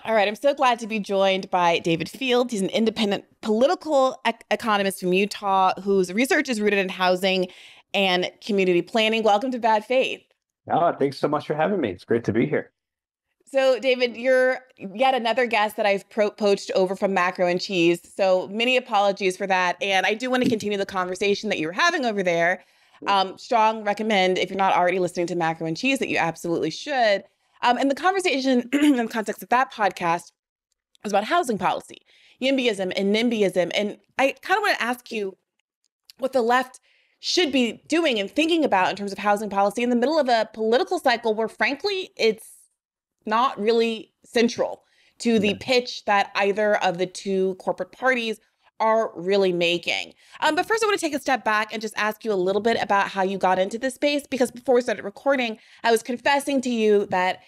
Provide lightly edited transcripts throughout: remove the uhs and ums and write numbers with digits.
All right, I'm so glad to be joined by David Fields. He's an independent political economist from Utah whose research is rooted in housing and community planning. Welcome to Bad Faith. Oh, thanks so much for having me. It's great to be here. So, David, you're yet another guest that I've poached over from Macro and Cheese. So, many apologies for that. And I do want to continue the conversation that you were having over there. Strong recommend, if you're not already listening to Macro and Cheese, that you absolutely should. And the conversation in the context of that podcast was about housing policy, YIMBYism and NIMBYism. And I kind of want to ask you what the left should be doing and thinking about in terms of housing policy in the middle of a political cycle where, frankly, it's not really central to the Yeah. pitch that either of the two corporate parties are really making. But first, I want to take a step back and just ask you a little bit about how you got into this space, because before we started recording, I was confessing to you that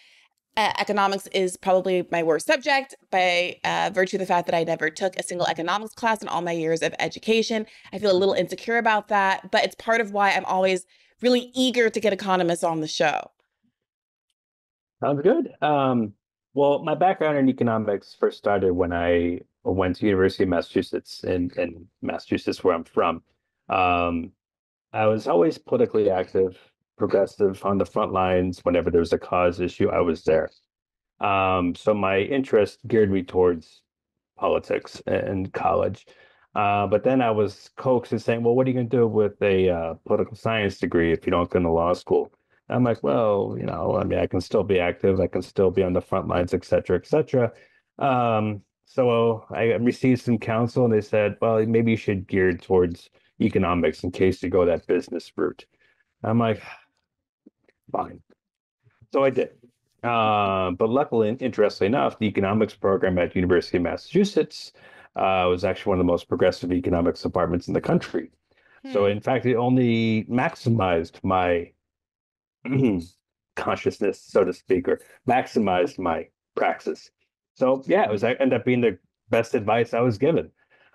economics is probably my worst subject by virtue of the fact that I never took a single economics class in all my years of education. I feel a little insecure about that, but it's part of why I'm always really eager to get economists on the show. Sounds good. Well, my background in economics first started when I went to University of Massachusetts in Massachusetts, where I'm from. Um, I was always politically active, progressive on the front lines. Whenever there was a cause issue, I was there. So my interest geared me towards politics in college. But then I was coaxed and saying, well, what are you going to do with a political science degree if you don't go into law school? And I'm like, well, I mean, I can still be active. I can still be on the front lines, et cetera, et cetera. So I received some counsel and they said, well, maybe you should gear towards economics in case you go that business route. I'm like, fine. So I did. But luckily, interestingly enough, the economics program at University of Massachusetts was actually one of the most progressive economics departments in the country. So Hmm. in fact, it only maximized my consciousness, so to speak, or maximized my praxis. So yeah, it ended up being the best advice I was given.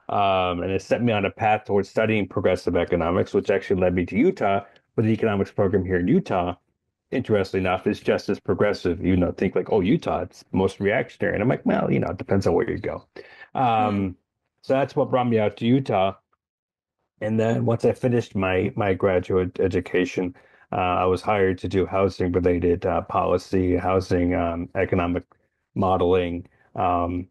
And it set me on a path towards studying progressive economics, which actually led me to Utah, with the economics program here in Utah, interestingly enough, is just as progressive. Think like, oh, Utah, it's most reactionary. And I'm like, well, it depends on where you go. Hmm. Um, so that's what brought me out to Utah. And then once I finished my graduate education, I was hired to do housing related policy, housing economic modeling, um,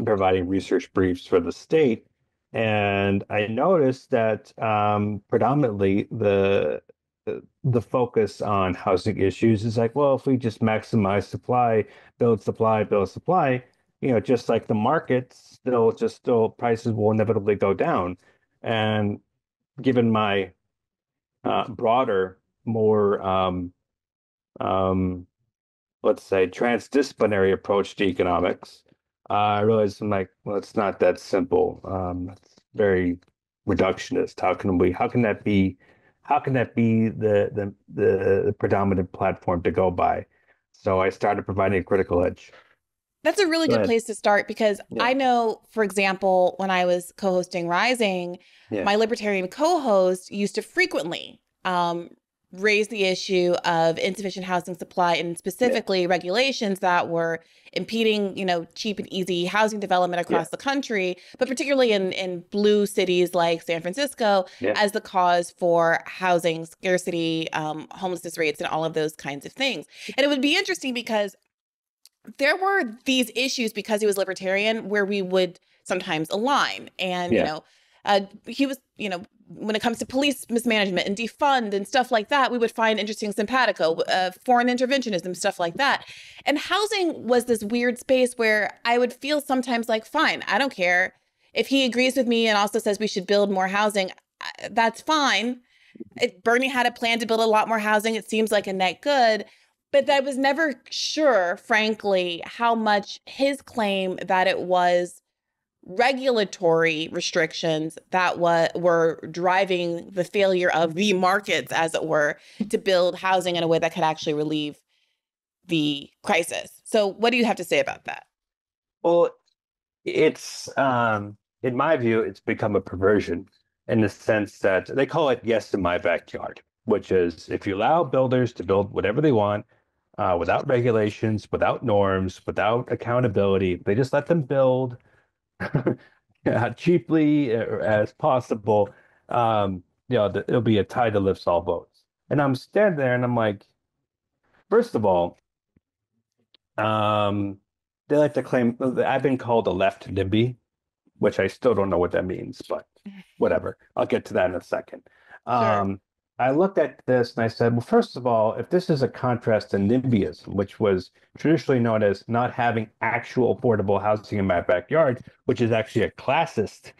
providing research briefs for the state. And I noticed that predominantly the focus on housing issues is like, well, if we just maximize supply, build supply, just like the markets, still prices will inevitably go down. And given my broader, more um, let's say, transdisciplinary approach to economics, I realized I'm like, well, it's not that simple. It's very reductionist. How can that be the predominant platform to go by? So I started providing a critical edge. That's a really Go good ahead. place to start because Yeah. I know, for example, when I was co-hosting Rising, Yeah. my libertarian co-host used to frequently raise the issue of insufficient housing supply and Yeah. specifically regulations that were impeding, cheap and easy housing development Yeah. across the country, but particularly in blue cities like San Francisco, Yeah. as the cause for housing scarcity, homelessness rates, and all of those kinds of things. And it would be interesting because there were these issues because he was libertarian where we would sometimes align. And, Yeah. he was, when it comes to police mismanagement and defund and stuff like that, we would find interesting simpatico, foreign interventionism, stuff like that. And housing was this weird space where I would feel sometimes like, fine, I don't care. If he agrees with me and also says we should build more housing, that's fine. Bernie had a plan to build a lot more housing. It seems like a net good. But I was never sure, frankly, how much his claim that it was regulatory restrictions that were driving the failure of the markets, as it were, to build housing in a way that could actually relieve the crisis. So, what do you have to say about that? Well, it's in my view, it's become a perversion in the sense that they call it yes in my backyard, which is if you allow builders to build whatever they want, without regulations, without norms, without accountability. They just let them build cheaply as possible. It'll be a tide that lifts all boats. And I'm standing there and I'm like, first of all, um, they like to claim I've been called a left NIMBY, which I still don't know what that means, but whatever. I'll get to that in a second. Sure. Um, I looked at this and I said, well, first of all, if this is a contrast to NIMBYism, which was traditionally known as not having actual affordable housing in my backyard, which is actually a classist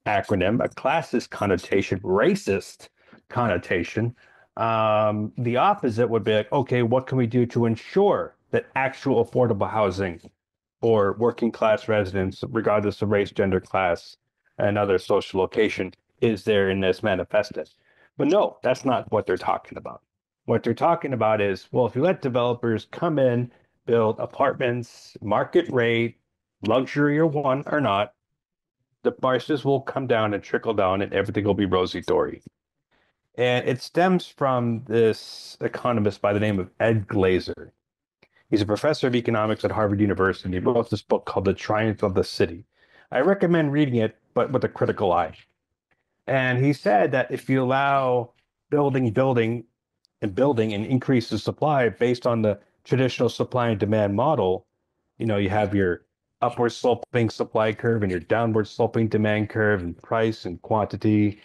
acronym, a classist connotation, racist connotation. The opposite would be like, okay, what can we do to ensure that actual affordable housing or working class residents, regardless of race, gender, class, and other social location, is there in this manifested? But no, that's not what they're talking about. What they're talking about is, well, if you let developers come in, build apartments, market rate, luxury or one or not, the prices will come down and trickle down and everything will be rosy-dory. And it stems from this economist by the name of Ed Glazer. He's a professor of economics at Harvard University. He wrote this book called The Triumph of the City. I recommend reading it, but with a critical eye. And he said that if you allow building and increase the supply based on the traditional supply and demand model, you have your upward sloping supply curve and your downward sloping demand curve and price and quantity.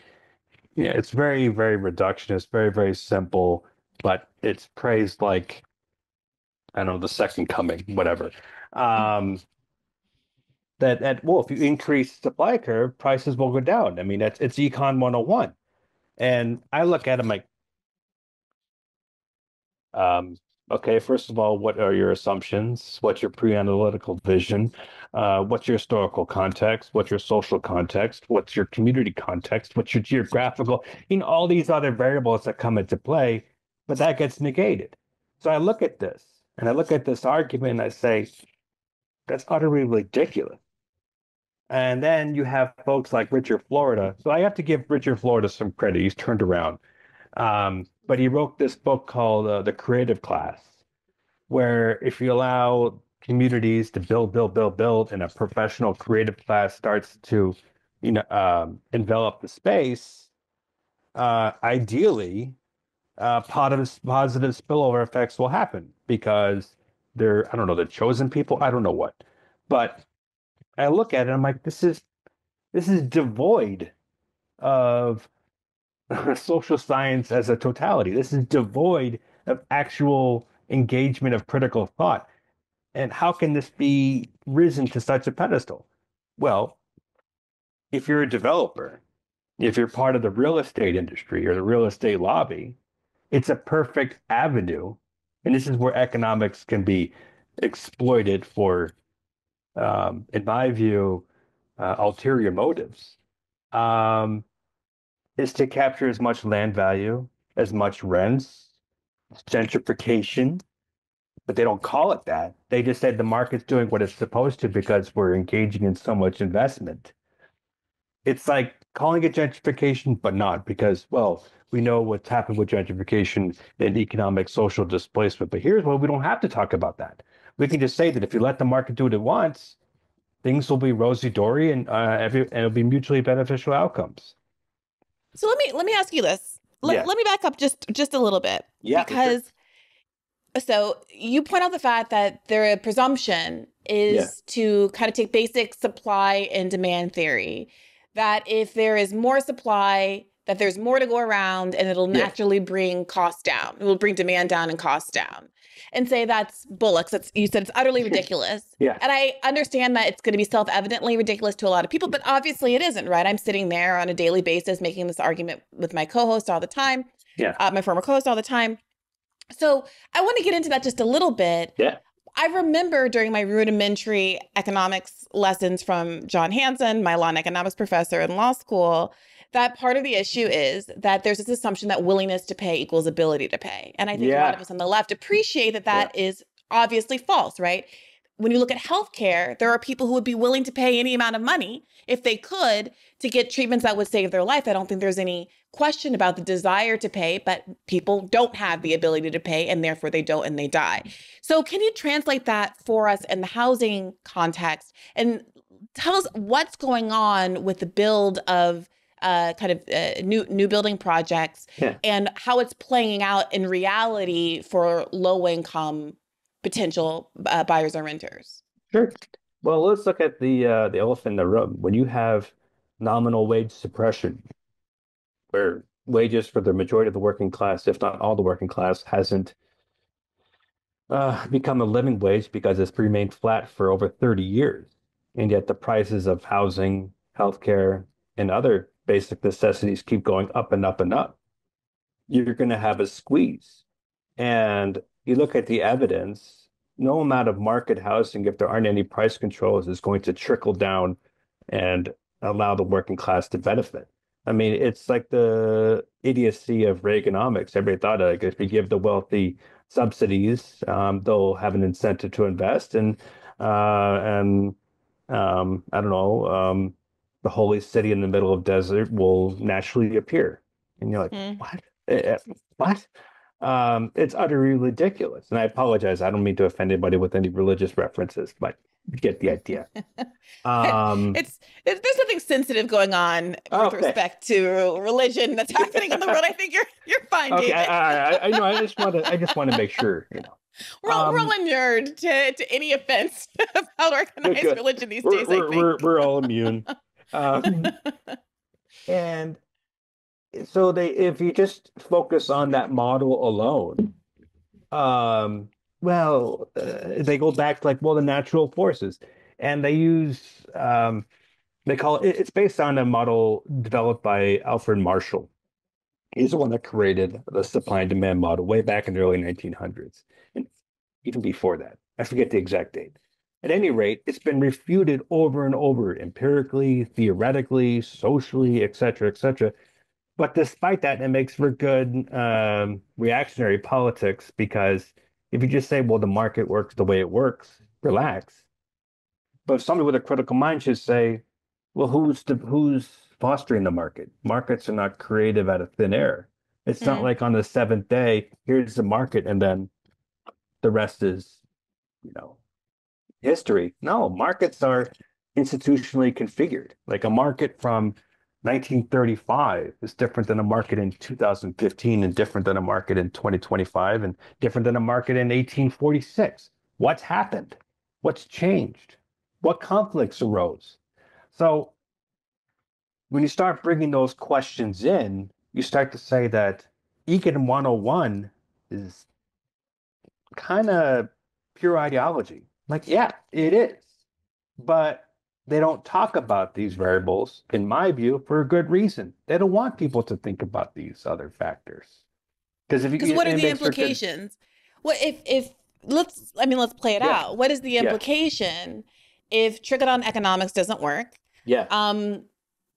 Yeah, it's very, very reductionist, very, very simple, but it's praised like, I don't know, the second coming, whatever. Um, well, if you increase supply curve, prices will go down. I mean, it's Econ 101. And I look at them like, Um, okay, first of all, what are your assumptions? What's your pre-analytical vision? What's your historical context? What's your social context? What's your community context? What's your geographical? All these other variables that come into play, but that gets negated. So I look at this and I look at this argument and I say, that's utterly ridiculous. And then you have folks like Richard Florida. So I have to give Richard Florida some credit. He's turned around. But he wrote this book called The Creative Class, where if you allow communities to build, and a professional creative class starts to, envelop the space, ideally, positive spillover effects will happen because they're, I don't know, the chosen people. I don't know what, but I look at it, I'm like, this is devoid of social science as a totality. This is devoid of actual engagement of critical thought. And how can this be risen to such a pedestal? Well, if you're a developer, if you're part of the real estate industry or the real estate lobby, it's a perfect avenue. And this is where economics can be exploited for, in my view, ulterior motives. Um, is to capture as much land value, as much rents, gentrification, but they don't call it that. They just said the market's doing what it's supposed to because we're engaging in so much investment. It's like calling it gentrification, but not because, well, we know what's happened with gentrification and economic social displacement. But here's why we don't have to talk about that. We can just say that if you let the market do what it wants, things will be rosy-dory and it'll be mutually beneficial outcomes. So let me ask you this. Yeah. Let me back up just a little bit. Yeah, for sure. Because so you point out the fact that their presumption is to kind of take basic supply and demand theory, that if there is more supply, that there's more to go around and it'll naturally bring costs down. It will bring demand down and costs down. And say that's bullocks. You said it's utterly ridiculous. Yeah. And I understand that it's going to be self-evidently ridiculous to a lot of people, but obviously it isn't, right? I'm sitting there on a daily basis making this argument with my co-host all the time. Yeah. My former co-host all the time. So I want to get into that just a little bit. Yeah. I remember during my rudimentary economics lessons from John Hanson, my law and economics professor in law school, that part of the issue is that there's this assumption that willingness to pay equals ability to pay. And I think a lot of us on the left appreciate that is obviously false, right? when you look at healthcare, there are people who would be willing to pay any amount of money if they could to get treatments that would save their life. I don't think there's any question about the desire to pay, but people don't have the ability to pay, and therefore they don't and they die. So can you translate that for us in the housing context and tell us what's going on with the build of new building projects Yeah, and how it's playing out in reality for low income potential buyers or renters? sure. Well, let's look at the elephant in the room. When you have nominal wage suppression, where wages for the majority of the working class, if not all the working class, hasn't become a living wage because it's remained flat for over 30 years. And yet the prices of housing, healthcare, and other basic necessities keep going up and up and up. You're going to have a squeeze. And you look at the evidence, no amount of market housing, if there aren't any price controls, is going to trickle down and allow the working class to benefit. I mean, it's like the idiocy of Reaganomics. Everybody thought like if you give the wealthy subsidies, they'll have an incentive to invest, and I don't know, the holy city in the middle of desert will naturally appear. And you're like, Hmm. what? What? It's utterly ridiculous. And I apologize. I don't mean to offend anybody with any religious references, but you get the idea. Um, There's something sensitive going on with okay. respect to religion that's happening in the world. I think you're fine, Okay. David. I know. I just want to make sure, you know. We're all inured to any offense about Good, organized good. religion these days, I think. We're all immune. Um, and so if you just focus on that model alone, um, well, they go back to like, well, the natural forces, and they use they call it's based on a model developed by Alfred Marshall. He's the one that created the supply and demand model way back in the early 1900s, and even before that. I forget the exact date. At any rate, it's been refuted over and over, empirically, theoretically, socially, et cetera, et cetera. But despite that, it makes for good reactionary politics because if you just say, well, the market works the way it works, relax. But somebody with a critical mind should say, well, who's fostering the market? Markets are not creative out of thin air. It's not Mm, like on the seventh day, here's the market, and then the rest is, you know, history. No, markets are institutionally configured. Like a market from 1935 is different than a market in 2015 and different than a market in 2025 and different than a market in 1846. What's happened? What's changed? What conflicts arose? So when you start bringing those questions in, you start to say that Econ 101 is kind of pure ideology. Like, yeah, it is. But they don't talk about these variables, in my view, for a good reason. They don't want people to think about these other factors. Because if because you, what are it the makes for good, implications? What if let's play it yeah, out. What is the yeah, implication if trickle-down economics doesn't work? yeah, Um,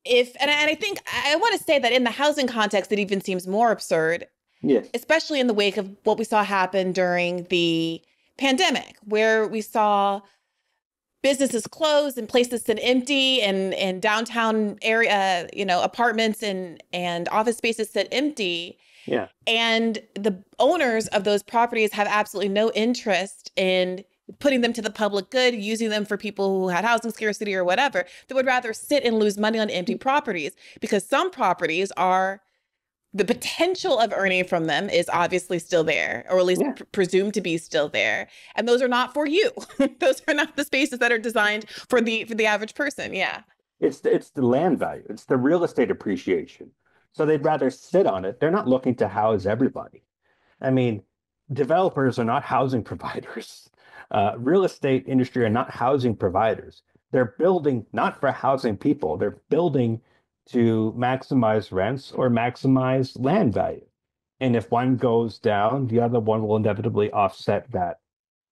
if and I think I want to say that in the housing context, it even seems more absurd, yes, especially in the wake of what we saw happen during the pandemic, where we saw businesses closed and places sit empty and downtown area, apartments and office spaces sit empty. yeah, And the owners of those properties have absolutely no interest in putting them to the public good, using them for people who had housing scarcity or whatever. They would rather sit and lose money on empty properties because some properties are the potential of earning from them is obviously still there, or at least yeah. presumed to be still there. And those are not for you. Those are not the spaces that are designed for the average person. Yeah. It's the land value. It's the real estate appreciation. So they'd rather sit on it. They're not looking to house everybody. I mean, developers are not housing providers. Real estate industry are not housing providers. They're building not for housing people. They're building to maximize rents or maximize land value. And if one goes down, the other one will inevitably offset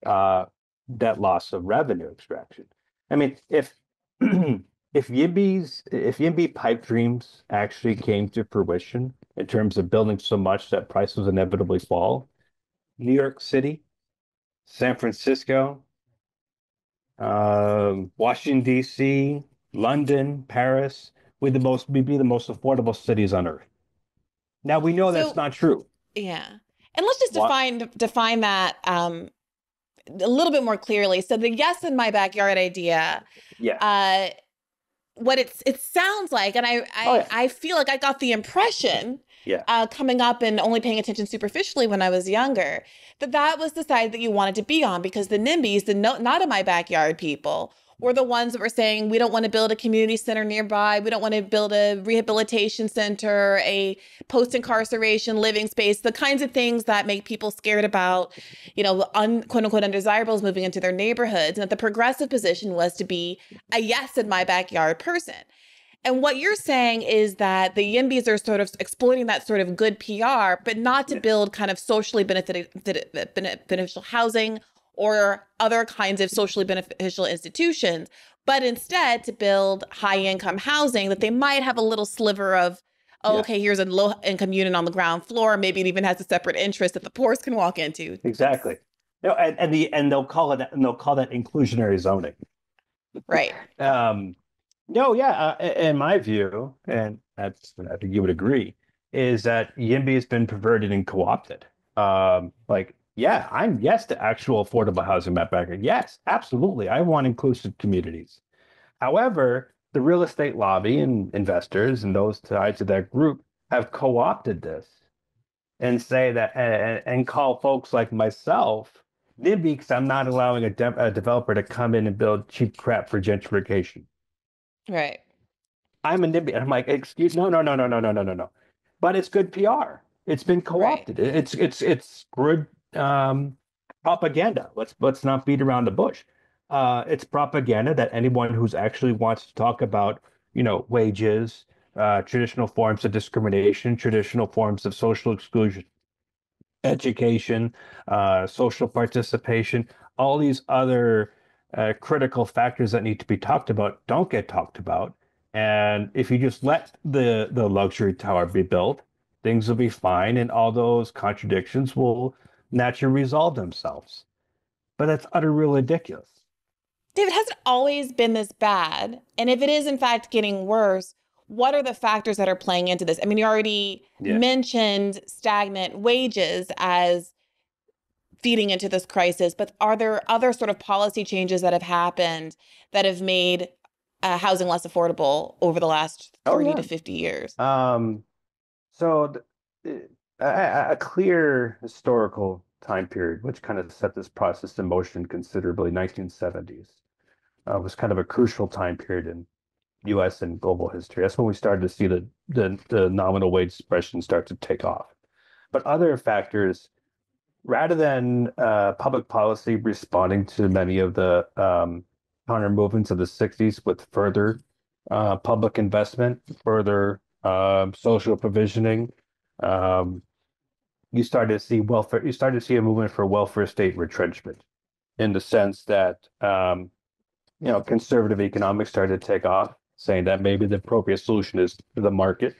uh, that loss of revenue extraction. I mean, if if YIMBY pipe dreams actually came to fruition in terms of building so much that prices inevitably fall, New York City, San Francisco, Washington, D.C., London, Paris, we'd be the most affordable cities on earth. Now we know that's So not true. yeah. And let's just What? define that a little bit more clearly. So the yes in my backyard idea, Yeah. uh, what it sounds like, and Oh yeah. I feel like I got the impression Yeah. coming up and only paying attention superficially when I was younger, that that was the side that you wanted to be on because the NIMBYs, the no, not in my backyard people, were the ones that were saying we don't want to build a community center nearby, we don't want to build a rehabilitation center, a post-incarceration living space, the kinds of things that make people scared about, quote unquote undesirables moving into their neighborhoods. And that the progressive position was to be a yes in my backyard person. And what you're saying is that the YIMBYs are sort of exploiting that sort of good PR, but not to Yeah. build kind of socially beneficial housing or other kinds of socially beneficial institutions, but instead to build high income housing that they might have a little sliver of, oh, Yeah. okay, here's a low income unit on the ground floor. Maybe it even has a separate interest that the poorest can walk into. Exactly. No, and they'll call that inclusionary zoning. Right. Um, no, yeah, in my view, and that's I think you would agree, is that YIMBY has been perverted and co-opted. Yeah, I'm yes to actual affordable housing map backer. Yes, absolutely. I want inclusive communities. However, the real estate lobby and investors and those tied to that group have co-opted this and say that and call folks like myself NIMBY because I'm not allowing a developer to come in and build cheap crap for gentrification. Right. I'm a NIMBY. And I'm like, excuse, no, no, no, no, no, no, no, no, no. But it's good PR. It's been Right. co-opted. It's good propaganda. Let's not beat around the bush. It's propaganda that anyone who's actually wants to talk about, wages, traditional forms of discrimination, traditional forms of social exclusion, education, social participation, all these other critical factors that need to be talked about don't get talked about. And if you just let the luxury tower be built, things will be fine, and all those contradictions will naturally resolve themselves. But that's utterly ridiculous. David, has it always been this bad? And if it is in fact getting worse, what are the factors that are playing into this? I mean, you already Yeah. mentioned stagnant wages as feeding into this crisis, but are there other sort of policy changes that have happened that have made housing less affordable over the last Oh 30 yeah. to 50 years? So a clear historical time period, which kind of set this process in motion considerably, 1970s, was kind of a crucial time period in U.S. and global history. That's when we started to see the nominal wage suppression start to take off. But other factors, rather than public policy responding to many of the counter movements of the 60s with further public investment, further social provisioning, um, you started to see a movement for welfare state retrenchment in the sense that conservative economics started to take off, saying that maybe the appropriate solution is the market.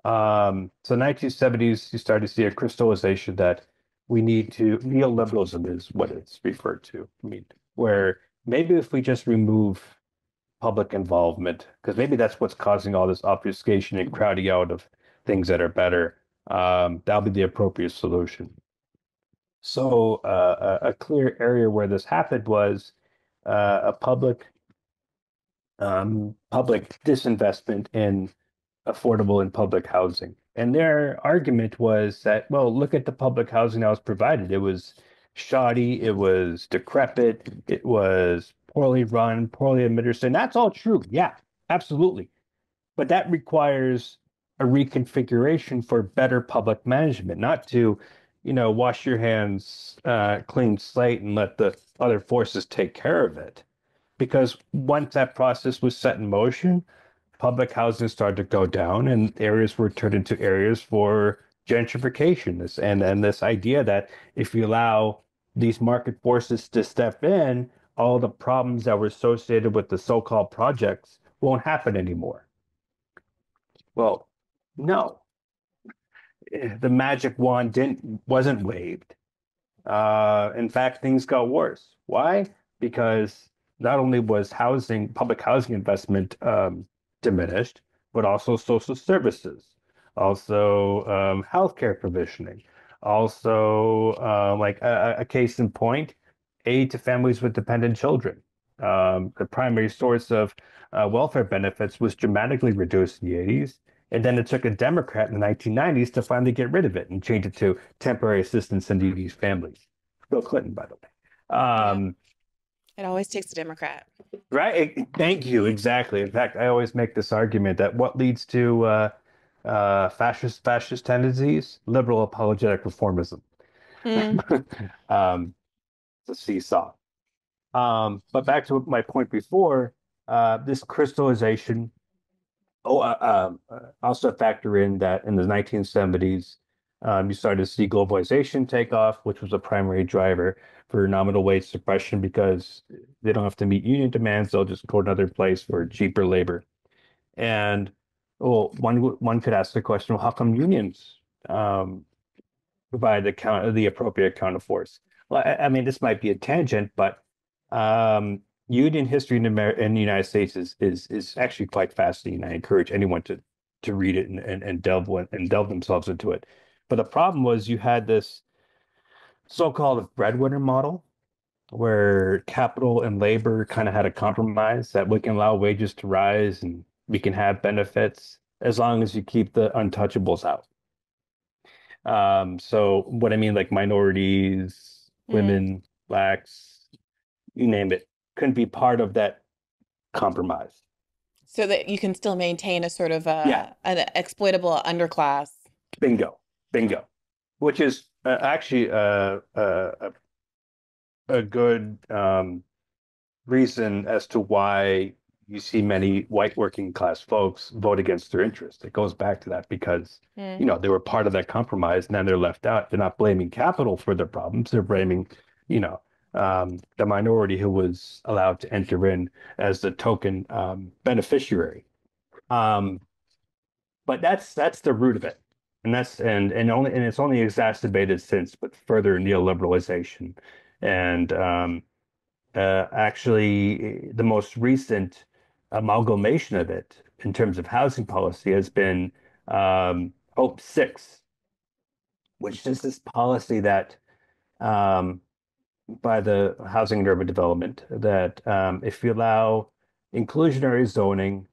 So 1970s, you start to see a crystallization that we need to, neoliberalism is what it's referred to. I mean, where maybe if we just remove public involvement, because maybe that's what's causing all this obfuscation and crowding out of things that are better, that'll be the appropriate solution. So a clear area where this happened was a public disinvestment in affordable and public housing. And their argument was that, well, look at the public housing that was provided. It was shoddy, it was decrepit, it was poorly run, poorly administered. And that's all true. Yeah, absolutely. But that requires a reconfiguration for better public management, not to, wash your hands clean slate and let the other forces take care of it. Because once that process was set in motion, public housing started to go down and areas were turned into areas for gentrification. And this idea that if you allow these market forces to step in, all the problems that were associated with the so-called projects won't happen anymore. Well, no, the magic wand wasn't waved. In fact, things got worse. Why? Because not only was public housing investment diminished, but also social services, also healthcare provisioning, also like a case in point, aid to families with dependent children. The primary source of welfare benefits was dramatically reduced in the 80s. And then it took a Democrat in the 1990s to finally get rid of it and change it to temporary assistance in needy families. Bill Clinton, by the way. Yeah. It always takes a Democrat. Right. Thank you. Exactly. In fact, I always make this argument that what leads to fascist tendencies, liberal apologetic reformism. Mm. Um, it's a seesaw. But back to my point before, this crystallization. Oh, also factor in that in the 1970s, you started to see globalization take off, which was a primary driver for nominal wage suppression because they don't have to meet union demands; they'll just go to another place for cheaper labor. And well, one could ask the question, well, how come unions provide the appropriate counter force? Well, I mean, this might be a tangent, but union history in the United States is actually quite fascinating. I encourage anyone to read it and delve themselves into it. But the problem was you had this so-called breadwinner model where capital and labor kind of had a compromise that we can allow wages to rise and we can have benefits as long as you keep the untouchables out. So what I mean, like minorities, Mm. women, blacks, you name it, couldn't be part of that compromise. So that you can still maintain a sort of Yeah, an exploitable underclass. bingo, bingo. Which is actually a good reason as to why you see many white working class folks vote against their interests. It goes back to that because, Mm. you know, they were part of that compromise and then they're left out. They're not blaming capital for their problems. They're blaming, you know, the minority who was allowed to enter in as the token beneficiary. Um, but that's the root of it. And it's only exacerbated since with further neoliberalization and actually, the most recent amalgamation of it in terms of housing policy has been Hope 6, which is this policy that by the Housing and Urban Development that if you allow inclusionary zoning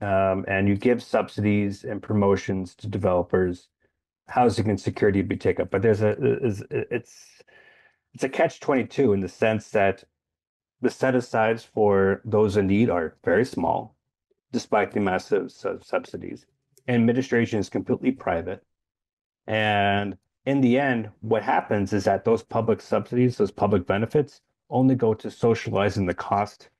and you give subsidies and promotions to developers, housing insecurity would be taken up. But it's a catch-22 in the sense that the set-asides for those in need are very small, despite the massive subsidies. Administration is completely private. And in the end, what happens is that those public subsidies, those public benefits, only go to socializing the cost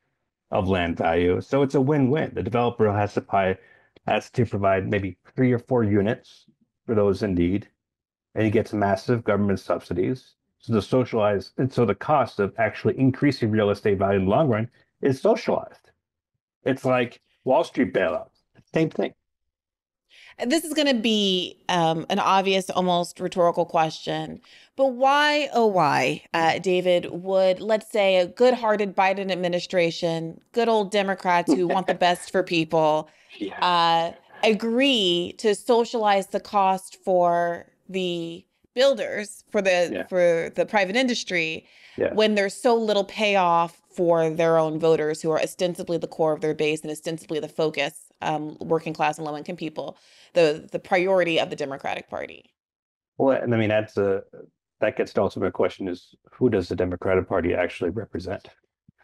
of land value. So it's a win-win. The developer has to provide maybe 3 or 4 units for those in need, and he gets massive government subsidies. So the cost of actually increasing real estate value in the long run is socialized. It's like Wall Street bailouts. Same thing. This is going to be an obvious, almost rhetorical question, but why, oh, why, David, would, let's say, a good-hearted Biden administration, good old Democrats who want the best for people, Yeah. uh, agree to socialize the cost for the builders, Yeah. for the private industry, Yeah. when there's so little payoff for their own voters who are ostensibly the core of their base and ostensibly the focus, working class and low income people, the priority of the Democratic Party. Well, and I mean that gets to the ultimate question is who does the Democratic Party actually represent?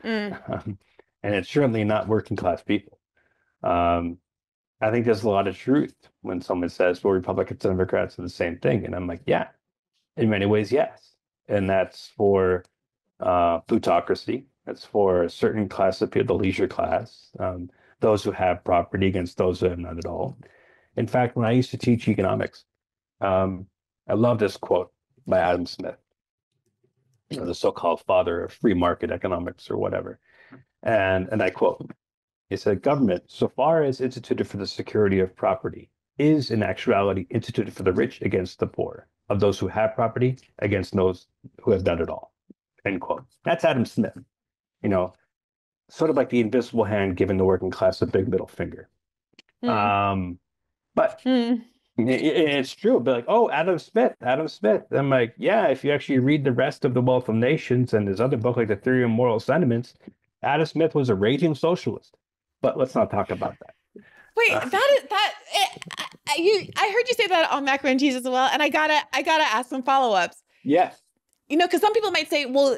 Mm. And it's certainly not working class people. Um, I think there's a lot of truth when someone says, well, Republicans and Democrats are the same thing. And I'm like, yeah, in many ways, yes. And that's for plutocracy. That's for a certain class of people, the leisure class, those who have property against those who have none at all. In fact, when I used to teach economics, um, I love this quote by Adam Smith, you know, the so-called father of free market economics or whatever. And I quote, he said, government, so far as instituted for the security of property, is in actuality instituted for the rich against the poor, of those who have property against those who have none at all. End quote. That's Adam Smith. You know, sort of like the invisible hand giving the working class a big middle finger. Hmm. Um, but Hmm. it's true. But like, oh, Adam Smith, Adam Smith. I'm like, yeah, if you actually read the rest of The Wealth of Nations and his other book, like The Theory of Moral Sentiments, Adam Smith was a raging socialist. But let's not talk about that. Wait, Uh, that is that I heard you say that on macaroni and cheese as well, and I gotta ask some follow-ups. yeah, Because some people might say, well,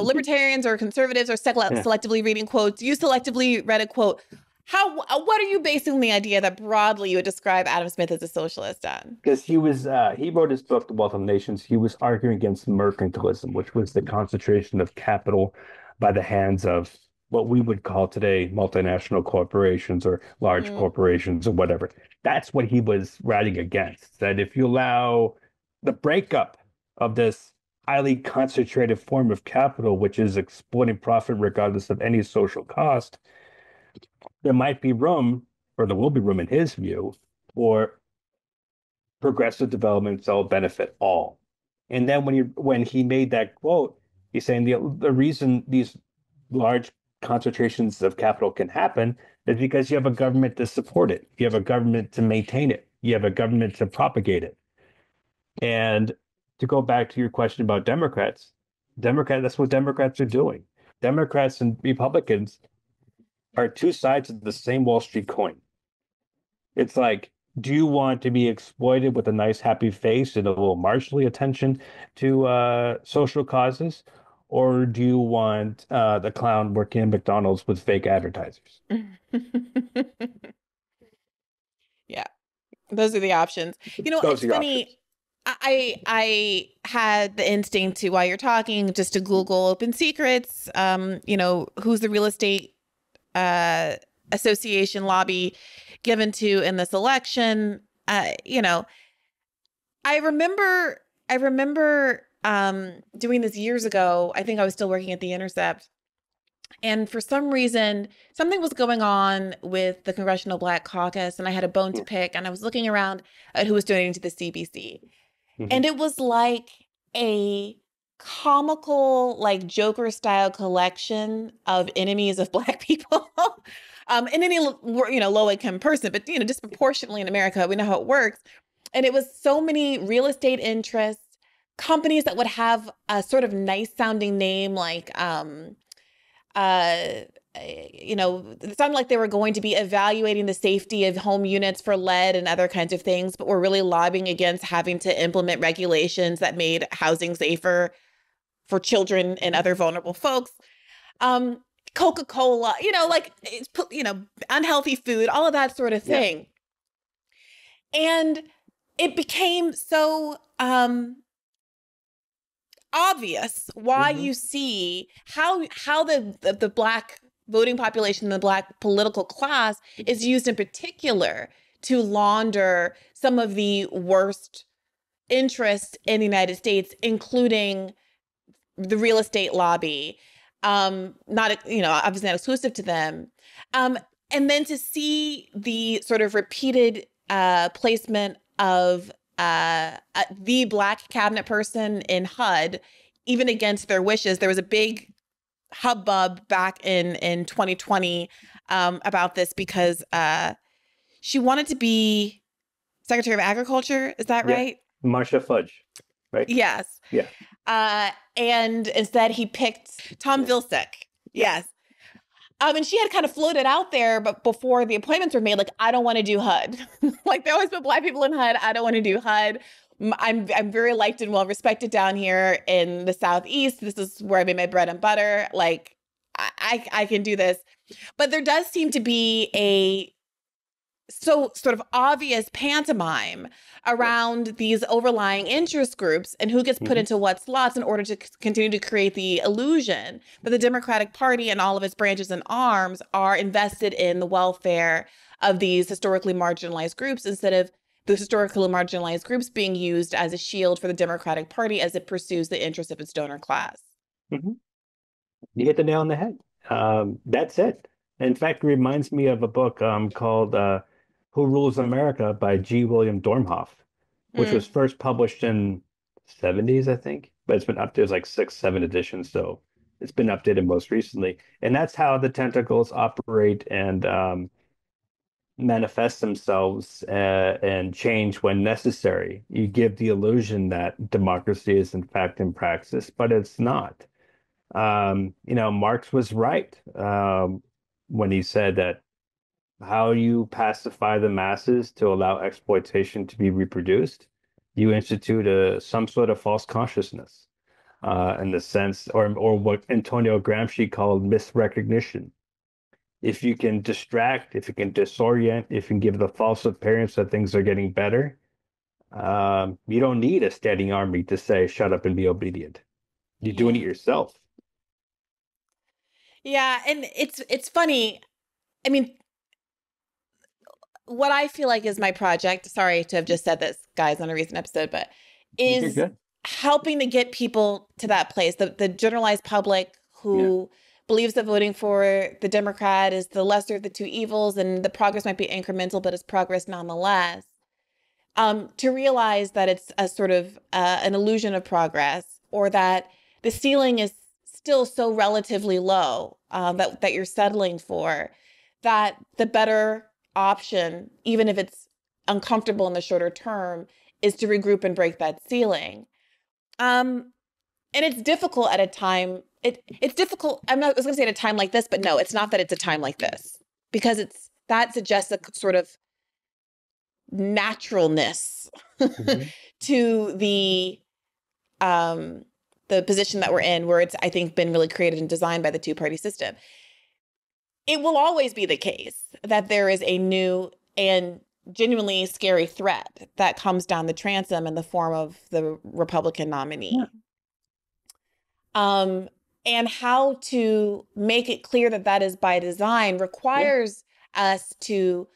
libertarians or conservatives are yeah. selectively reading quotes. You selectively read a quote. What are you basing the idea that broadly you would describe Adam Smith as a socialist on? Because he wrote his book, The Wealth of Nations. He was arguing against mercantilism, which was the concentration of capital by the hands of what we would call today multinational corporations or large Mm. corporations or whatever. That's what he was writing against. That if you allow the breakup of this highly concentrated form of capital, which is exploiting profit regardless of any social cost, there might be room, or there will be room in his view, for progressive developments that will benefit all. And then when he made that quote, he's saying the reason these large concentrations of capital can happen is because you have a government to support it. You have a government to maintain it. You have a government to propagate it. And to go back to your question about that's what Democrats are doing. Democrats and Republicans are two sides of the same Wall Street coin. It's like, do you want to be exploited with a nice, happy face and a little marginally attention to social causes? Or do you want the clown working at McDonald's with fake advertisers? Yeah, those are the options. Those It's are your options. funny. I had the instinct to, while you're talking, just to Google open secrets. Who's the real estate uh, association lobby given to in this election? I remember doing this years ago. I think I was still working at The Intercept. And for some reason, something was going on with the Congressional Black Caucus, and I had a bone to pick. And I was looking around at who was donating to the CBC. Mm-hmm. And it was like a comical, like Joker style collection of enemies of Black people. And any, low income person, but, disproportionately in America, we know how it works. And it was so many real estate interests, companies that would have a sort of nice sounding name, like, uh, it sounded like they were going to be evaluating the safety of home units for lead and other kinds of things, but were really lobbying against having to implement regulations that made housing safer for children and other vulnerable folks. Um, Coca-Cola, unhealthy food, all of that sort of Yeah. thing. And it became so obvious why Mm-hmm. you see how the Black voting population, the Black political class is used in particular to launder some of the worst interests in the United States, including the real estate lobby. Not, obviously not exclusive to them. And then to see the sort of repeated placement of the Black cabinet person in HUD, even against their wishes. There was a big hubbub back in 2020 about this because she wanted to be Secretary of Agriculture. Is that Yeah. right? Marsha Fudge, right? Yes. Yeah. And instead he picked Tom Vilsack. Yeah. Yes. And she had kind of floated out there, but before the appointments were made, like, I don't want to do HUD. Like, they always put Black people in HUD. I don't want to do HUD. I'm very liked and well respected down here in the Southeast. This is where I made my bread and butter. Like, I can do this. But there does seem to be a so sort of obvious pantomime around these overlying interest groups and who gets put Mm-hmm. into what slots in order to continue to create the illusion that the Democratic Party and all of its branches and arms are invested in the welfare of these historically marginalized groups instead of the historically marginalized groups being used as a shield for the Democratic Party as it pursues the interests of its donor class. Mm-hmm. You hit the nail on the head. That's it. In fact, it reminds me of a book called Who Rules America by G. William Dormhoff, which was Mm. first published in 70s, I think, but it's been up there's like six, seven editions. So It's been updated most recently, and that's how the tentacles operate and manifest themselves and change when necessary. You give the illusion that democracy is in fact in praxis, but it's not. Marx was right when he said that how you pacify the masses to allow exploitation to be reproduced, you institute some sort of false consciousness, in the sense, or what Antonio Gramsci called misrecognition. If you can distract, if you can disorient, if you can give the false appearance that things are getting better, you don't need a standing army to say, shut up and be obedient. You're doing it Yeah. yourself. Yeah, and it's funny. I mean, what I feel like is my project, sorry to have just said this, guys, on a recent episode, but You're is good. helping to get people to that place, the generalized public Yeah. who believes that voting for the Democrat is the lesser of the two evils and the progress might be incremental, but it's progress nonetheless. To realize that it's a sort of an illusion of progress, or that the ceiling is still so relatively low, that you're settling for, that the better option, even if it's uncomfortable in the shorter term, is to regroup and break that ceiling. And it's difficult at a time. It's difficult. I was going to say at a time like this, but no, it's not that it's a time like this, because that suggests a sort of naturalness Hmm. to the position that we're in, where it's, I think, been really created and designed by the two-party system. It will always be the case that there is a new and genuinely scary threat that comes down the transom in the form of the Republican Yeah. nominee. Um, and how to make it clear that that is by design Yeah. requires us to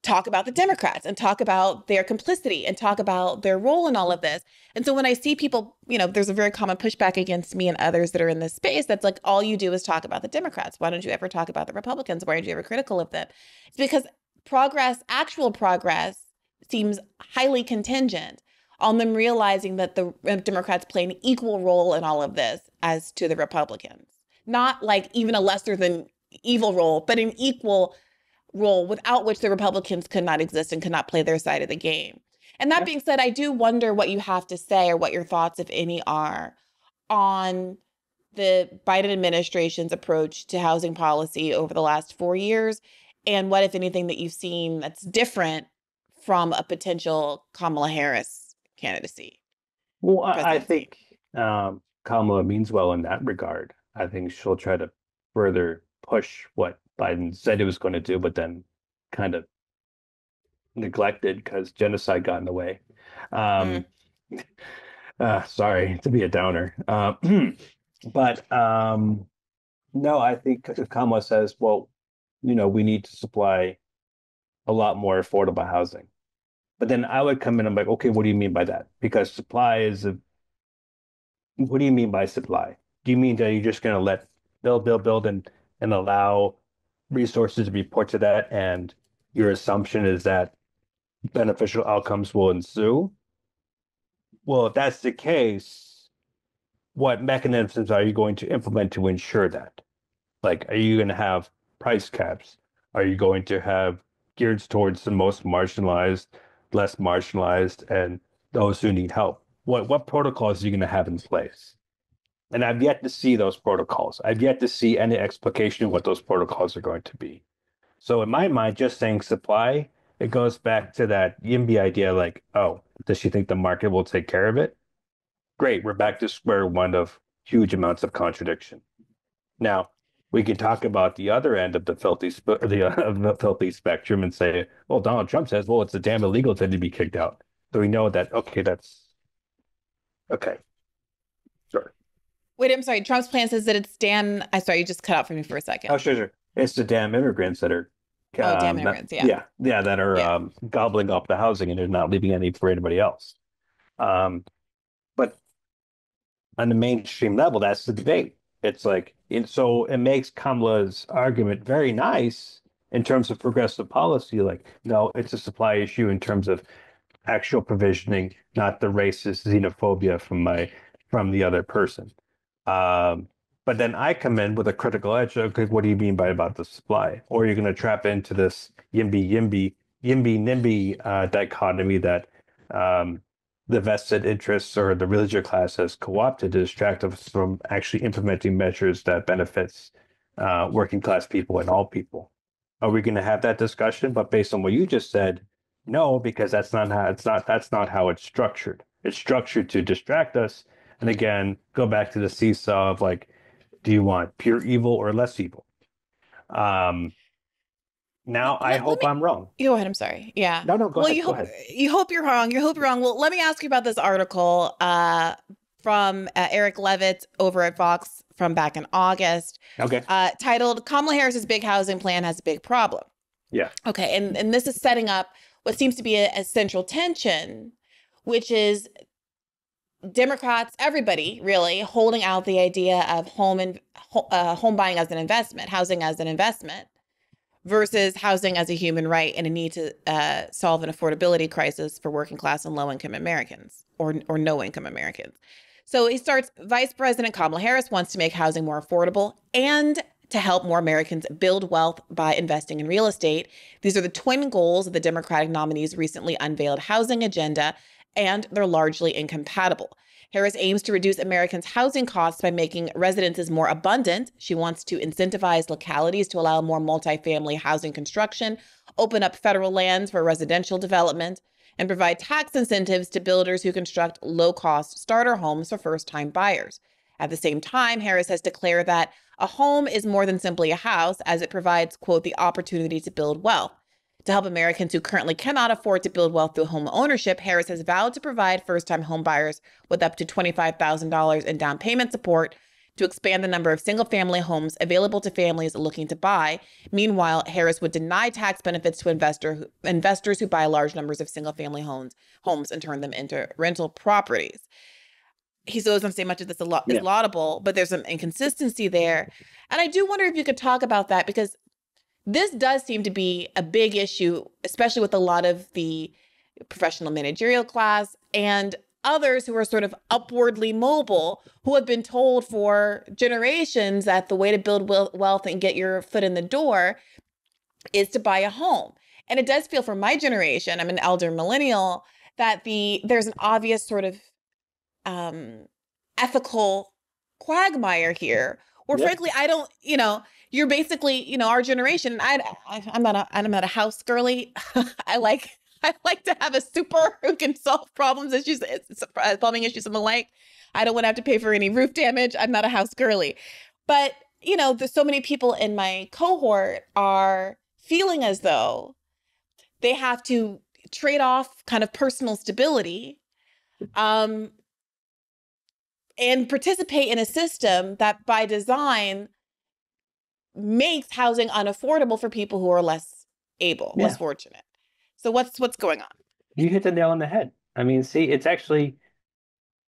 talk about the Democrats and talk about their complicity and talk about their role in all of this. And so when I see people, there's a very common pushback against me and others that are in this space that's like, all you do is talk about the Democrats. Why don't you ever talk about the Republicans? Why aren't you ever critical of them? It's because actual progress, seems highly contingent on them realizing that the Democrats play an equal role in all of this as to the Republicans. Not like even a lesser than evil role, but an equal role without which the Republicans could not exist and could not play their side of the game. And that Yeah. being said, I do wonder what you have to say, or what your thoughts, if any, are on the Biden administration's approach to housing policy over the last 4 years, and what, if anything, that you've seen that's different from a potential Kamala Harris candidacy, Well, I presidency. think Kamala means well in that regard. I think she'll try to further push what Biden said he was going to do, but then kind of neglected because genocide got in the way. Mm, Um, sorry to be a downer. But no, I think Kamala says, well, we need to supply a lot more affordable housing. But then I would come in and I'm like, okay, what do you mean by that? Because supply is a what do you mean by supply? Do you mean that you're just going to let build and allow resources to be put to that, and your assumption is that beneficial outcomes will ensue? Well, if that's the case, what mechanisms are you going to implement to ensure that? Like, are you going to have price caps? Are you going to have geared towards the most marginalized, less marginalized, and those who need help? What protocols are you going to have in place? And I've yet to see those protocols. I've yet to see any explication of what those protocols are going to be. So in my mind, just saying supply, it goes back to that YIMBY idea, like, oh, does she think the market will take care of it? Great, we're back to square one of huge amounts of contradiction. Now, we can talk about the other end of the of the filthy spectrum and say, well, Donald Trump says, well, it's a damn illegal thing to be kicked out. So we know that, okay, that's okay, sure. Wait, I'm sorry. Trump's plan says that it's damn. I sorry, you just cut out for me for a Oh, second. sure, sure. It's the damn immigrants that are, Oh, damn immigrants. Yeah. yeah, that are Yeah. gobbling up the housing and they're not leaving any for anybody else. Um, but on the mainstream level, that's the debate. It's like, so it makes Kamala's argument very nice in terms of progressive policy. Like, no, it's a supply issue in terms of actual provisioning, not the racist xenophobia from the other person. Um, But then I come in with a critical edge. Okay, what do you mean by about the supply? Or you're going to trap into this YIMBY dichotomy that um, the vested interests or the religious class has co-opted to distract us from actually implementing measures that benefits working class people and all people. Are we going to have that discussion? But based on what you just said, no, because that's not how it's structured. It's structured to distract us. And again, go back to the seesaw of like, do you want pure evil or less evil? Um, now I Let hope me I'm wrong. go ahead. I'm sorry. Yeah. No, no, go Well, ahead. Go ahead. you hope you're wrong. You hope you're wrong. Well, let me ask you about this article from Eric Levitz over at Vox from back in August, Okay. titled "Kamala Harris's Big Housing Plan Has a Big Problem." Yeah. Okay, and this is setting up what seems to be a central tension, which is Democrats, everybody really holding out the idea of home buying as an investment, housing as an investment, versus housing as a human right and a need to solve an affordability crisis for working class and low income Americans or no income Americans. So he starts, Vice President Kamala Harris wants to make housing more affordable and to help more Americans build wealth by investing in real estate. These are the twin goals of the Democratic nominee's recently unveiled housing agenda, and they're largely incompatible. Harris aims to reduce Americans' housing costs by making residences more abundant. She wants to incentivize localities to allow more multifamily housing construction, open up federal lands for residential development, and provide tax incentives to builders who construct low-cost starter homes for first-time buyers. At the same time, Harris has declared that a home is more than simply a house, as it provides, quote, the opportunity to build wealth. To help Americans who currently cannot afford to build wealth through home ownership, Harris has vowed to provide first-time home buyers with up to $25,000 in down payment support to expand the number of single-family homes available to families looking to buy. Meanwhile, Harris would deny tax benefits to investors who buy large numbers of single-family homes and turn them into rental properties. He goes on to say much of this is laudable, but there's some inconsistency there. And I do wonder if you could talk about that, because this does seem to be a big issue, especially with a lot of the professional managerial class and others who are sort of upwardly mobile, who have been told for generations that the way to build wealth and get your foot in the door is to buy a home. And it does feel, for my generation, I'm an elder millennial, that there's an obvious sort of ethical quagmire here, where frankly, I don't, you're basically, our generation. I'm not a house girly. I like to have a super who can solve plumbing issues and the like. I don't want to have to pay for any roof damage. I'm not a house girly, but there's so many people in my cohort are feeling as though they have to trade off kind of personal stability, and participate in a system that by design makes housing unaffordable for people who are less able, less fortunate. So what's going on? You hit the nail on the head. I mean, see, it's actually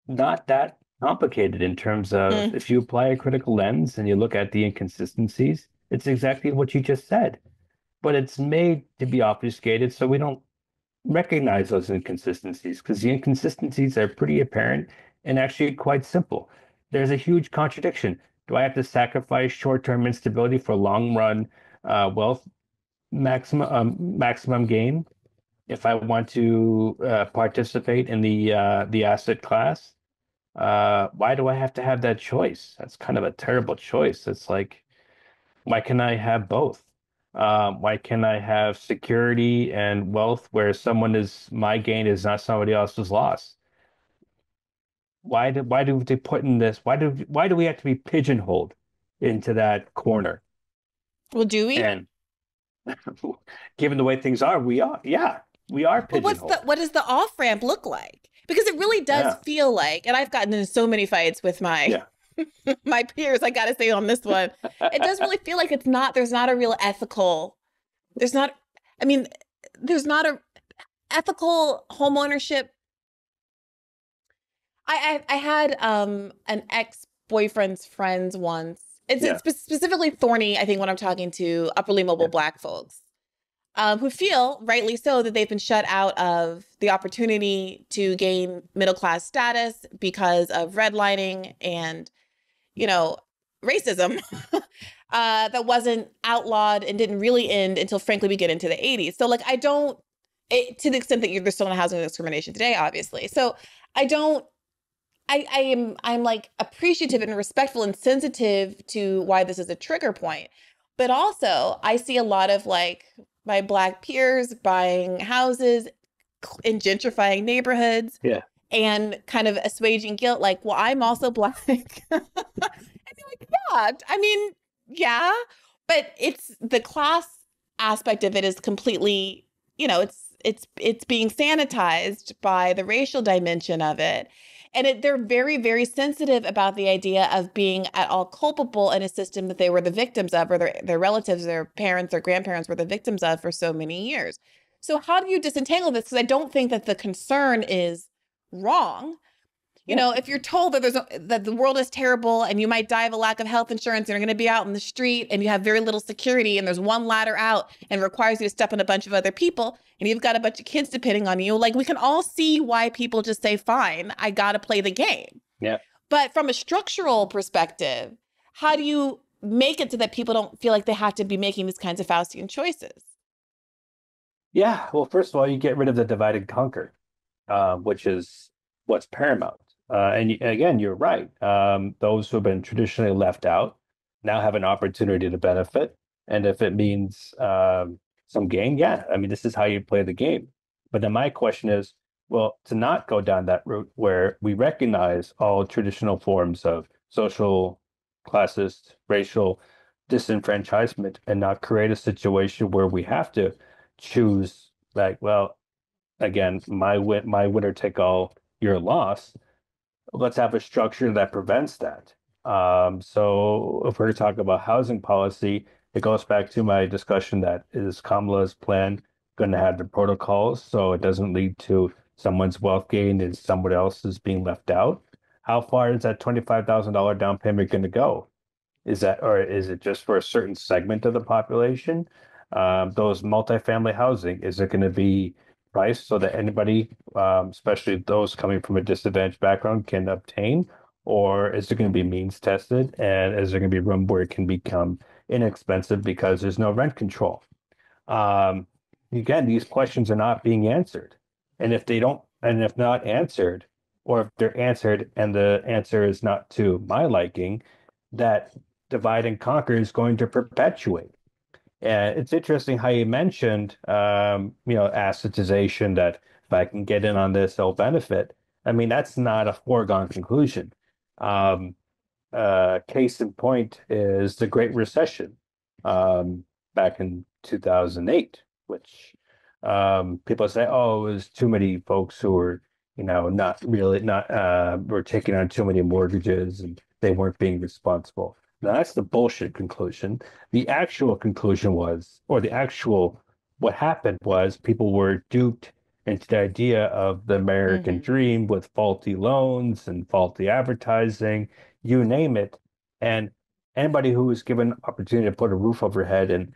not that complicated in terms of if you apply a critical lens and you look at the inconsistencies, it's exactly what you just said. But it's made to be obfuscated so we don't recognize those inconsistencies, because the inconsistencies are pretty apparent and actually quite simple. There's a huge contradiction. Do I have to sacrifice short-term instability for long-run wealth maximum gain if I want to participate in the asset class? Why do I have to have that choice? That's kind of a terrible choice. It's like, why can I have both? Why can I have security and wealth where my gain is not somebody else's loss? Why do they put in this? Why do we have to be pigeonholed into that corner? Well, do we? And given the way things are, we are. Yeah, we are pigeonholed. But what does the off ramp look like? Because it really does feel like, and I've gotten into so many fights with my my peers, I got to say on this one, it does really feel like there's not a real ethical, there's not a ethical home ownership. I had an ex-boyfriend's friends once. It's specifically thorny, I think, when I'm talking to upperly mobile Black folks who feel, rightly so, that they've been shut out of the opportunity to gain middle-class status because of redlining and, racism that wasn't outlawed and didn't really end until, frankly, we get into the 80s. So, like, I don't, to the extent that there's still no housing discrimination today, obviously. So I don't, I'm like appreciative and respectful and sensitive to why this is a trigger point. But also, I see a lot of like my Black peers buying houses in gentrifying neighborhoods Yeah. and kind of assuaging guilt, like, well, I'm also Black. And you're like, yeah, I mean, yeah, but it's the class aspect of it is completely, you know, it's being sanitized by the racial dimension of it. And they're very, very sensitive about the idea of being at all culpable in a system that they were the victims of, or their relatives, their parents, their grandparents were the victims of for so many years. So how do you disentangle this? Because I don't think that the concern is wrong. You know, if you're told that that the world is terrible and you might die of a lack of health insurance and you're going to be out in the street and you have very little security and there's one ladder out and requires you to step on a bunch of other people and you've got a bunch of kids depending on you, like we can all see why people just say, fine, I got to play the game. Yeah. But from a structural perspective, how do you make it so that people don't feel like they have to be making these kinds of Faustian choices? Yeah. Well, first of all, you get rid of the divide and conquer, which is what's paramount. Again, you're right. Those who have been traditionally left out now have an opportunity to benefit. And if it means some gain, yeah, I mean, this is how you play the game. But then my question is, well, to not go down that route where we recognize all traditional forms of social, classist, racial disenfranchisement and not create a situation where we have to choose, like, well, again, my winner take all, your loss. Let's have a structure that prevents that. So if we're talking about housing policy, it goes back to my discussion that is Kamala's plan going to have the protocols so it doesn't lead to someone's wealth gain and someone else is being left out. How far is that $25,000 down payment going to go? Or is it just for a certain segment of the population? Those multifamily housing, is it going to be priced so that anybody, especially those coming from a disadvantaged background, can obtain? Or is it going to be means tested? And is there going to be room where it can become inexpensive because there's no rent control? Um, Again, these questions are not being answered. And if not answered, or if they're answered and the answer is not to my liking, that divide and conquer is going to perpetuate. And it's interesting how you mentioned, assetization, that if I can get in on this, I'll benefit. I mean, that's not a foregone conclusion. Um, Case in point is the Great Recession back in 2008, which people say, oh, it was too many folks who were, were taking on too many mortgages and they weren't being responsible. Now, that's the bullshit conclusion. The actual conclusion was, what happened was people were duped into the idea of the American dream with faulty loans and faulty advertising, you name it. And anybody who was given opportunity to put a roof over their head and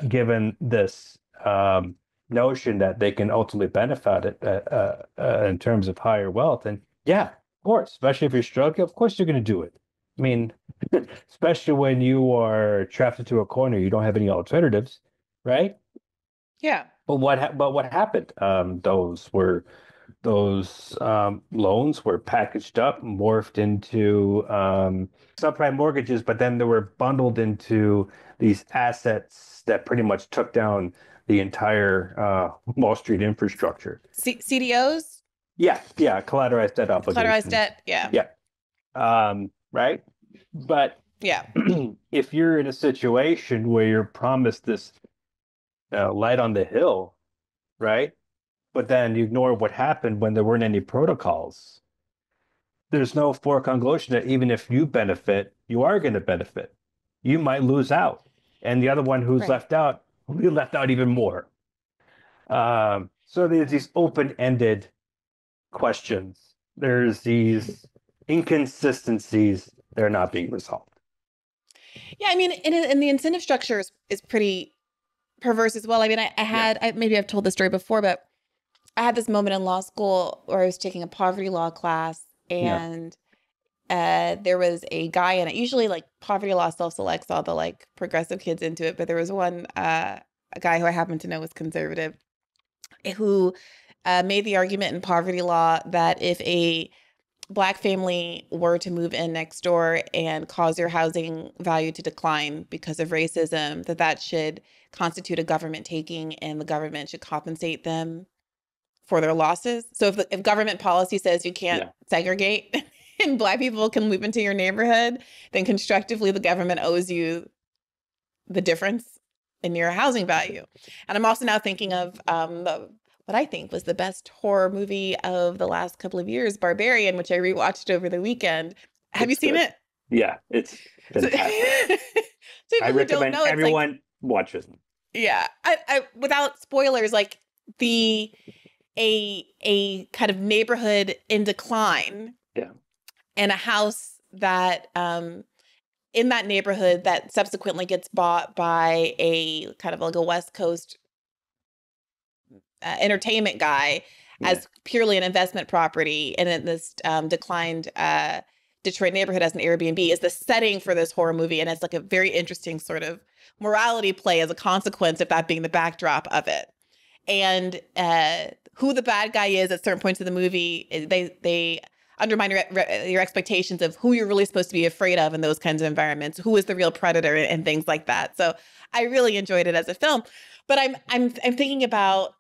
given this notion that they can ultimately benefit it in terms of higher wealth, and yeah, of course, especially if you're struggling, of course you're going to do it. I mean, especially when you are trapped into a corner, you don't have any alternatives, right? Yeah. But what happened? Those loans were packaged up, morphed into subprime mortgages, but then they were bundled into these assets that pretty much took down the entire Wall Street infrastructure. CDOs? Yeah, collateralized debt obligations. Collateralized debt, yeah. Yeah. Right? But yeah, if you're in a situation where you're promised this light on the hill, right? But then you ignore what happened when there weren't any protocols. There's no foregone conclusion that even if you benefit, you are going to benefit. You might lose out. And the other one who's left out will be left out even more. So there's these open-ended questions. There's these inconsistencies that are not being resolved. Yeah, I mean, and the incentive structure is pretty perverse as well. I mean, maybe I've told this story before, but I had this moment in law school where I was taking a poverty law class, and there was a guy in it. Usually, like poverty law self-selects all the like progressive kids into it, but there was one a guy who I happen to know was conservative who made the argument in poverty law that if a Black family were to move in next door and cause their housing value to decline because of racism, that should constitute a government taking, and the government should compensate them for their losses. So if government policy says you can't segregate and Black people can move into your neighborhood, then constructively the government owes you the difference in your housing value. And I'm also now thinking of what I think was the best horror movie of the last couple of years, Barbarian, which I rewatched over the weekend. Have you seen it? Yeah, it's fantastic. So I recommend everyone watch it. Yeah, I without spoilers, like a kind of neighborhood in decline. Yeah. And a house that in that neighborhood that subsequently gets bought by a kind of like a West Coast entertainment guy as purely an investment property, and in this declined Detroit neighborhood as an Airbnb is the setting for this horror movie. And it's like a very interesting sort of morality play as a consequence of that being the backdrop of it. And who the bad guy is at certain points of the movie, they undermine your expectations of who you're really supposed to be afraid of in those kinds of environments, who is the real predator and things like that. So I really enjoyed it as a film. But I'm thinking about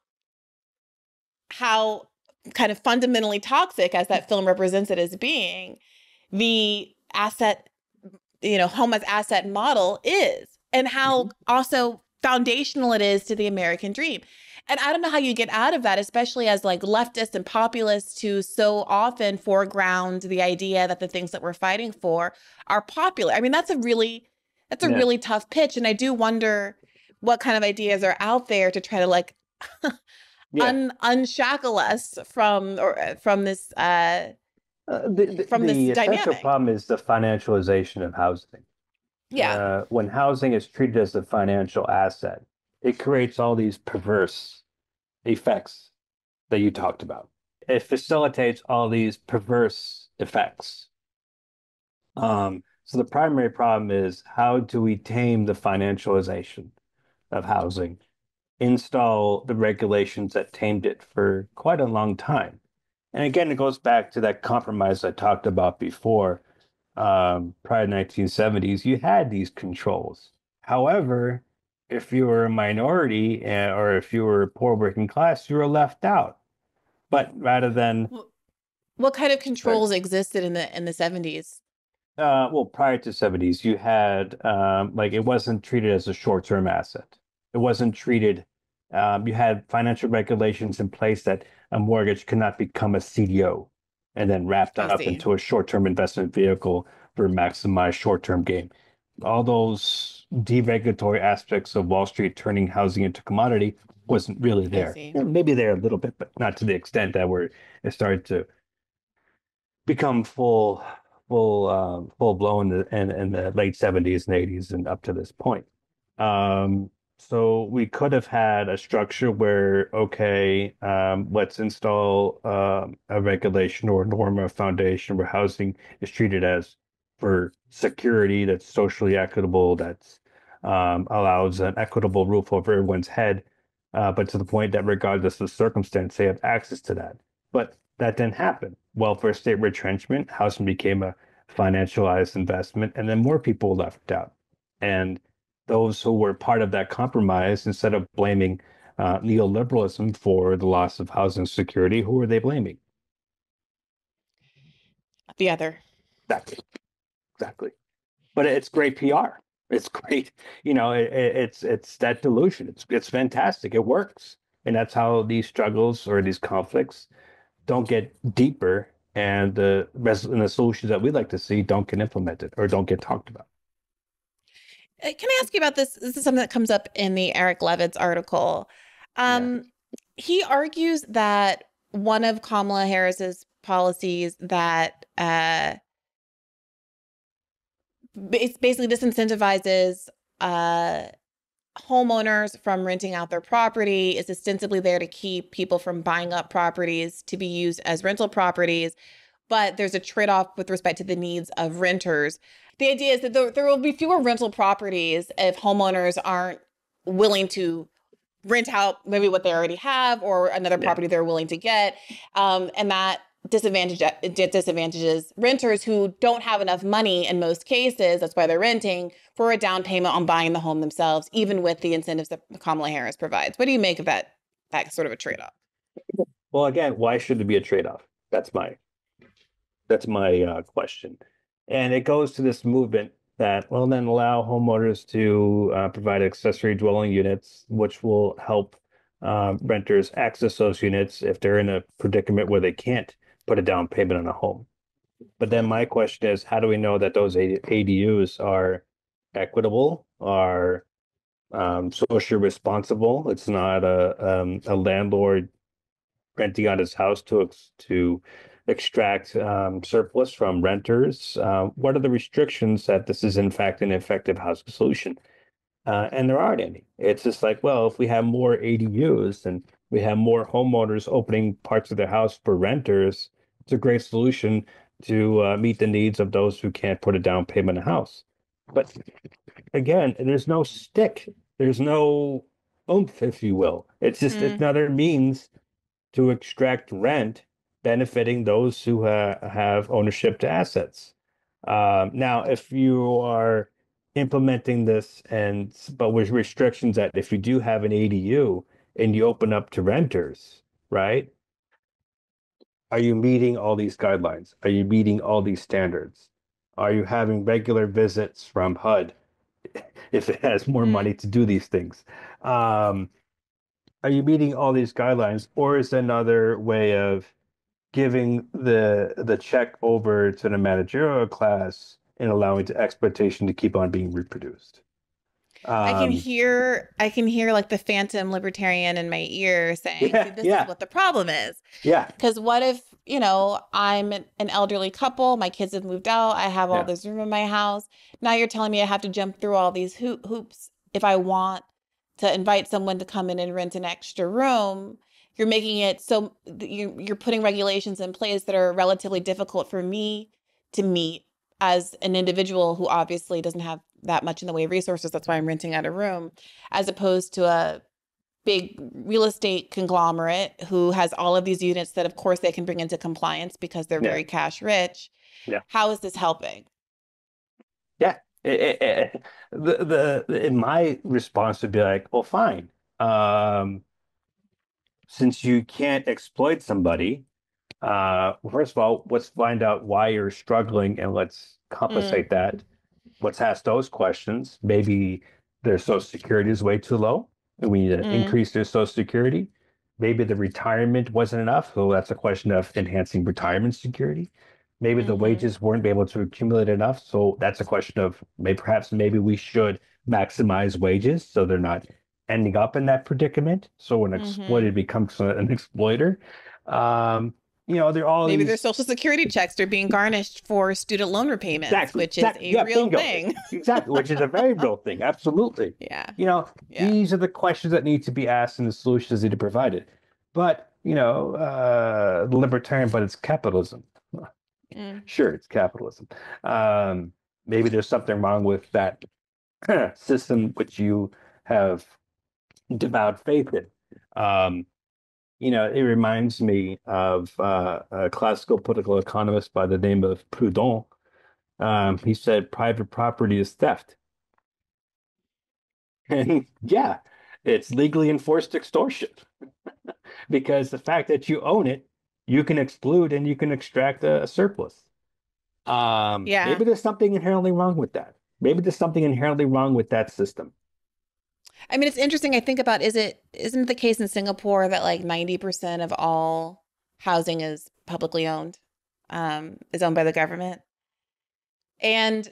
how kind of fundamentally toxic, as that film represents it as being, the asset, home as asset model is, and how also foundational it is to the American dream. And I don't know how you get out of that, especially as like leftists and populists who so often foreground the idea that the things that we're fighting for are popular. I mean, that's a really tough pitch. And I do wonder what kind of ideas are out there to try to like unshackle us from this the essential problem is the financialization of housing. Yeah. When housing is treated as a financial asset, it creates all these perverse effects that you talked about. It facilitates all these perverse effects. So the primary problem is, how do we tame the financialization of housing, install the regulations that tamed it for quite a long time? And again, it goes back to that compromise I talked about before. Prior to 1970s, you had these controls. However, if you were a minority or if you were poor working class, you were left out. But rather than what kind of controls existed in the 70s? Well, prior to 70s, you had it wasn't treated as a short-term asset. It wasn't treated. You had financial regulations in place that a mortgage could not become a CDO and then wrapped up into a short-term investment vehicle for maximized short-term gain. All those deregulatory aspects of Wall Street turning housing into commodity wasn't really there. Maybe there a little bit, but not to the extent that it started to become full blown in the late 70s and 80s and up to this point. So we could have had a structure where, let's install a regulation or norm or foundation where housing is treated as for security, that's socially equitable, that's allows an equitable roof over everyone's head, but to the point that regardless of circumstance, they have access to that. But that didn't happen. Welfare state retrenchment, housing became a financialized investment, and then more people left out. And those who were part of that compromise, instead of blaming neoliberalism for the loss of housing security, who are they blaming? The other. Exactly. But it's great PR. It's great. It's that delusion. It's fantastic. It works. And that's how these struggles or these conflicts don't get deeper, and the solutions that we like to see don't get implemented or don't get talked about. Can I ask you about this? This is something that comes up in the Eric Levitt's article. He argues that one of Kamala Harris's policies that it basically disincentivizes homeowners from renting out their property, is ostensibly there to keep people from buying up properties to be used as rental properties, but there's a trade-off with respect to the needs of renters. The idea is that there will be fewer rental properties if homeowners aren't willing to rent out maybe what they already have or another property they're willing to get. And that disadvantages renters who don't have enough money in most cases. That's why they're renting for a down payment on buying the home themselves, even with the incentives that Kamala Harris provides. What do you make of that sort of a trade-off? Well, again, why should it be a trade-off? That's my question. And it goes to this movement that will then allow homeowners to provide accessory dwelling units, which will help renters access those units if they're in a predicament where they can't put a down payment on a home. But then my question is, how do we know that those ADUs are equitable, are socially responsible? It's not a landlord renting out his house to extract surplus from renters. What are the restrictions that this is in fact an effective housing solution? And there aren't any. It's just like, well, if we have more ADUs and we have more homeowners opening parts of their house for renters, it's a great solution to meet the needs of those who can't put a down payment on a house. But again, there's no stick. There's no oomph, if you will. It's just another means to extract rent benefiting those who have ownership to assets. Now, if you are implementing this but with restrictions that if you do have an ADU and you open up to renters, right? Are you meeting all these guidelines? Are you meeting all these standards? Are you having regular visits from HUD if it has more money to do these things? Are you meeting all these guidelines, or is another way of giving the check over to the managerial class and allowing the exploitation to keep on being reproduced? I can hear like the phantom libertarian in my ear saying, Yeah, "See, this is what the problem is." yeah, Because what if, I'm an elderly couple, my kids have moved out, I have all yeah, this room in my house. Now you're telling me I have to jump through all these hoops if I want to invite someone to come in and rent an extra room. You're making it so you're putting regulations in place that are relatively difficult for me to meet as an individual who obviously doesn't have that much in the way of resources. That's why I'm renting out a room, as opposed to a big real estate conglomerate who has all of these units that of course they can bring into compliance because they're yeah, very cash rich. yeah, How is this helping? yeah. In my response would be like, well, fine. Um, since you can't exploit somebody, first of all, let's find out why you're struggling and let's Mm, compensate that. Let's ask those questions. Maybe their social security is way too low and we need to mm, increase their social security. Maybe the retirement wasn't enough. So that's a question of enhancing retirement security. Maybe the mm-hmm, wages weren't able to accumulate enough. So that's a question of maybe we should maximize wages so they're not ending up in that predicament. So when mm-hmm. exploited becomes an exploiter. Um, there are all Maybe their these. social security checks are being garnished for student loan repayments, Exactly, which is exactly. a Yeah, real bingo. thing. Exactly, which is a very real thing. Absolutely. Yeah, yeah. These are the questions that need to be asked and the solutions need to be provided. But, libertarian, but it's capitalism. Mm. Sure, it's capitalism. Maybe there's something wrong with that system which you have devout faith in. Um, it reminds me of a classical political economist by the name of Proudhon. He said private property is theft. And yeah, it's legally enforced extortion because the fact that you own it, you can exclude and you can extract a surplus. Yeah. Maybe there's something inherently wrong with that. Maybe there's something inherently wrong with that system. I mean, it's interesting. I think about, isn't it the case in Singapore that like 90% of all housing is publicly owned, is owned by the government? And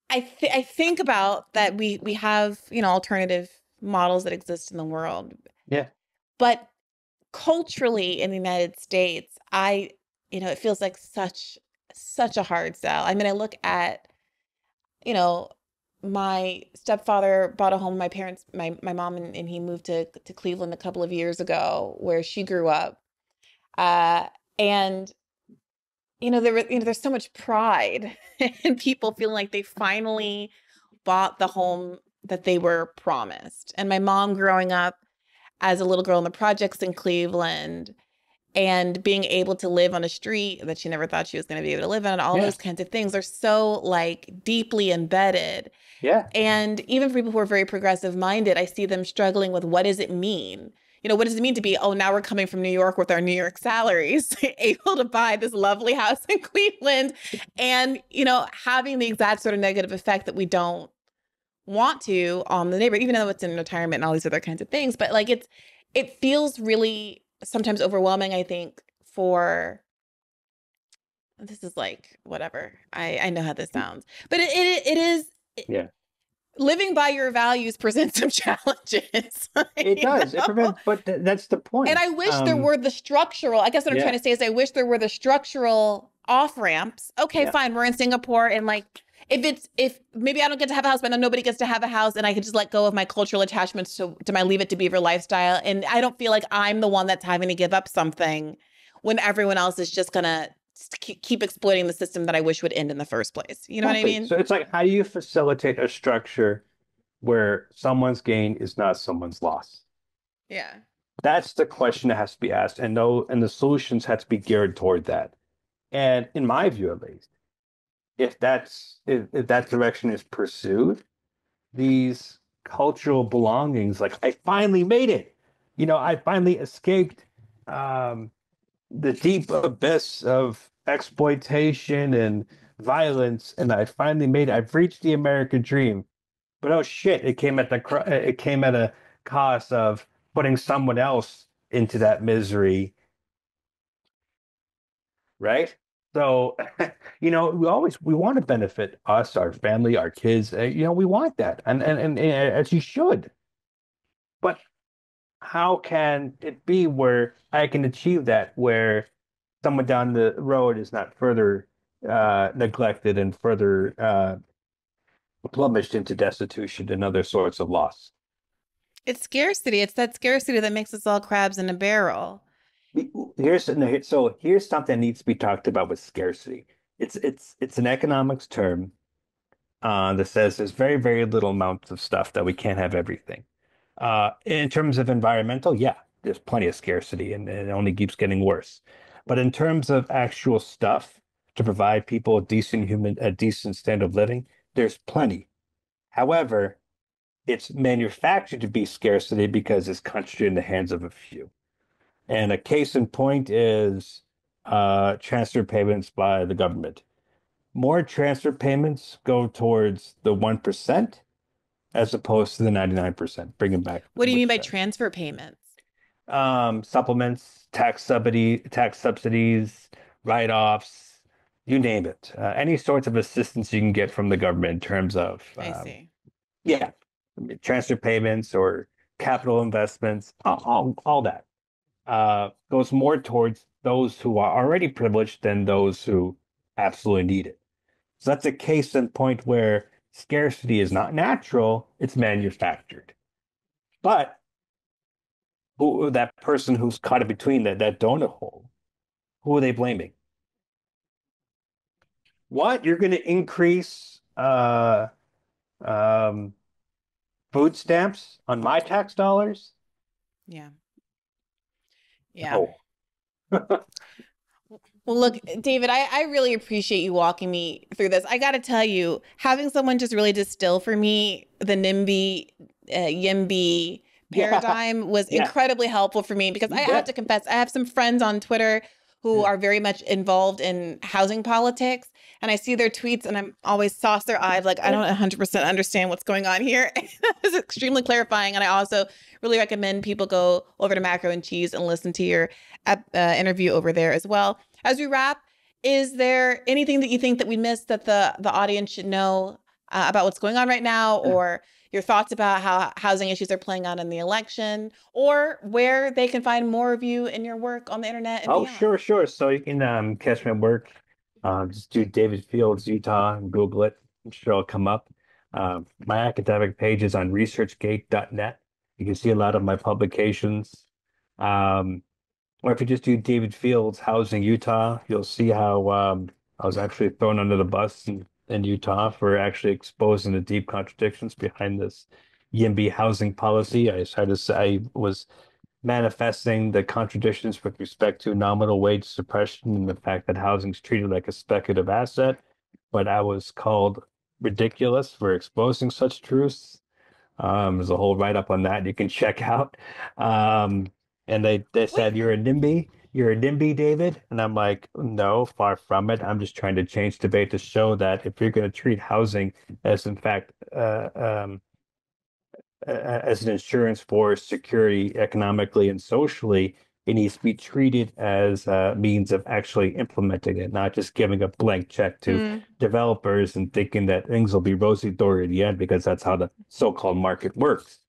I think about that we have, alternative models that exist in the world. Yeah. But culturally in the United States, it feels like such a hard sell. I mean, I look at, you know, my stepfather bought a home, my parents, my mom and he moved to Cleveland a couple of years ago where she grew up. And there's so much pride in people feeling like they finally bought the home that they were promised. And my mom growing up as a little girl in the projects in Cleveland and being able to live on a street that she never thought she was going to be able to live on, all Yeah. those kinds of things are so like deeply embedded. Yeah. And even for people who are very progressive minded, I see them struggling with what does it mean? What does it mean to be, oh, now we're coming from New York with our New York salaries, able to buy this lovely house in Cleveland and, having the exact sort of negative effect that we don't want to on the neighbor, even though it's in retirement and all these other kinds of things. But like it feels really sometimes overwhelming, I think, for this is like whatever. I know how this sounds, but it is Yeah. living by your values presents some challenges. It does. It prevents, but that's the And point. I wish there were the structural, I guess what I'm trying Yeah. to say is I wish there were the structural off ramps. Okay, Yeah. fine. We're in Singapore and like, if maybe I don't get to have a house, but I know nobody gets to have a house and I can just let go of my cultural attachments to my Leave It to Beaver lifestyle. And I don't feel like I'm the one that's having to give up something when everyone else is just going to keep exploiting the system that I wish would end in the first place. You know what I Exactly. mean? So it's like, how do you facilitate a structure where someone's gain is not someone's loss? Yeah. That's the question that has to be asked, and no, and the solutions have to be geared toward that. And in my view, at least, if that direction is pursued, these cultural belongings, like I finally made it, I finally escaped um, the deep abyss of exploitation and violence, and I finally made it. I've reached the American dream. But oh shit, it came at a cost of putting someone else into that misery, right? So, we want to benefit us, our family, our kids. We want that, and as you should. But how can it be where I can achieve that, where someone down the road is not further neglected and further plumaged into destitution and other sorts of loss? It's scarcity. It's that scarcity that makes us all crabs in a barrel. Here's something that needs to be talked about with scarcity. It's an economics term that says there's very, very little amounts of stuff that we can't have everything. In terms of environmental, yeah, there's plenty of scarcity and it only keeps getting worse. But in terms of actual stuff to provide people a decent standard of living, there's plenty. However, it's manufactured to be scarcity because it's concentrated in the hands of a few. And a case in point is transfer payments by the government. More transfer payments go towards the 1% as opposed to the 99%, bringing back What do you mean which by transfer payments? supplements, tax subsidies, write-offs, you name it. Any sorts of assistance you can get from the government in terms of I see. yeah, transfer payments or capital investments, all that goes more towards those who are already privileged than those who absolutely need it. So that's a case in point where scarcity is not natural, it's manufactured. But that person who's caught in between that donut hole, who are they blaming? What? You're going to increase um, food stamps on my tax dollars? Yeah. Yeah. No. Well, look, David, I really appreciate you walking me through this. I got to tell you, having someone just really distill for me the NIMBY, YIMBY Yeah, paradigm was yeah, incredibly helpful for me because I you have bet. to confess, I have some friends on Twitter who Yeah. are very much involved in housing politics. And I see their tweets and I'm always saucer eyed, like, I don't 100% understand what's going on here. It's extremely clarifying. And I also really recommend people go over to Macro and Cheese and listen to your interview over there as well. As we wrap, is there anything that you think that we missed that the audience should know about what's going on right now, or your thoughts about how housing issues are playing out in the election, or where they can find more of you and your work on the internet and Oh, beyond? sure, sure. So you can catch my work. Just do David Fields, Utah, and Google it. I'm sure it'll come up. My academic page is on researchgate.net. You can see a lot of my publications. Um, Or if you just do David Fields, Housing Utah, you'll see how I was actually thrown under the bus in Utah for actually exposing the deep contradictions behind this YIMBY housing policy. I had to say I was manifesting the contradictions with respect to nominal wage suppression and the fact that housing is treated like a speculative asset. But I was called ridiculous for exposing such truths. There's a whole write-up on that you can check out. Um, and they said, "You're a NIMBY. You're a NIMBY, David." And I'm like, no, far from it. I'm just trying to change debate to show that if you're going to treat housing as, in fact, as an insurance for security economically and socially, it needs to be treated as a means of actually implementing it, not just giving a blank check to Mm, developers and thinking that things will be rosy-dory at the end because that's how the so-called market works.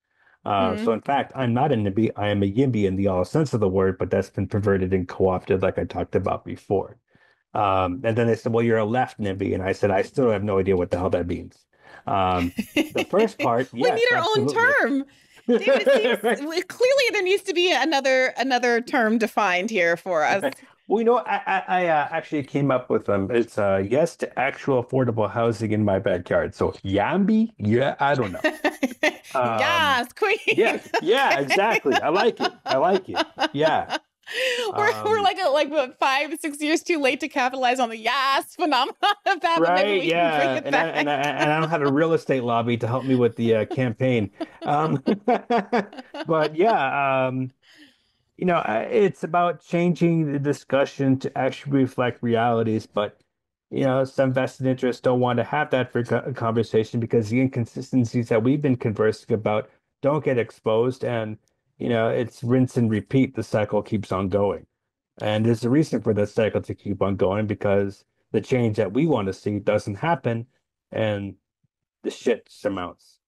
So mm. in fact, I'm not a NIMBY, I am a YIMBY in the all sense of the word, but that's been perverted and co-opted like I talked about before. And then they said, well, you're a left NIMBY. And I said, I still have no idea what the hell that means. Um, the first part, We yes, need our own absolutely. term. David, it seems clearly there needs to be another term defined here for us. Well, I actually came up with them. It's yes to actual affordable housing in my backyard. So YAMBY, yeah, I don't know. Yes, queen. Yeah, yeah, exactly. I like it. I like it. Yeah. We're Um, like what, 5, 6 years too late to capitalize on the yes phenomenon of that, but maybe right, we can bring yeah. it And I and I back. and I don't have a real estate lobby to help me with the campaign. But yeah, it's about changing the discussion to actually reflect realities, but some vested interests don't want to have that for conversation because the inconsistencies that we've been conversing about don't get exposed, and it's rinse and repeat. The cycle keeps on going, and there's a reason for the cycle to keep on going because the change that we want to see doesn't happen, and the shit surmounts.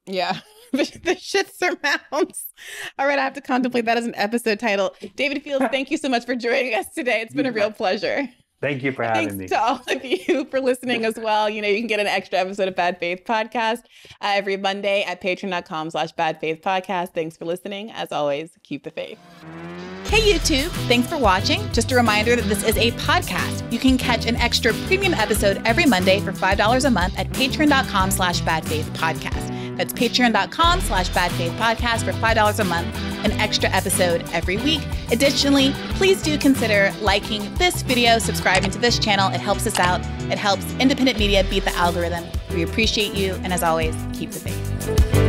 Yeah, the shit surmounts. All right, I have to contemplate that as an episode title. David Fields, thank you so much for joining us today. It's been You a real bet. pleasure. Thank you for And having thanks me. to all of you for listening as well. You can get an extra episode of Bad Faith Podcast every Monday at patreon.com/Bad Faith Podcast. Thanks for listening. As always, keep the faith. Hey YouTube, thanks for watching. Just a reminder that this is a podcast. You can catch an extra premium episode every Monday for $5 a month at patreon.com/Bad Faith Podcast. That's patreon.com/Bad Faith Podcast for $5 a month, an extra episode every week. Additionally, please do consider liking this video, subscribing to this channel. It helps us out. It helps independent media beat the algorithm. We appreciate you. And as always, keep the faith.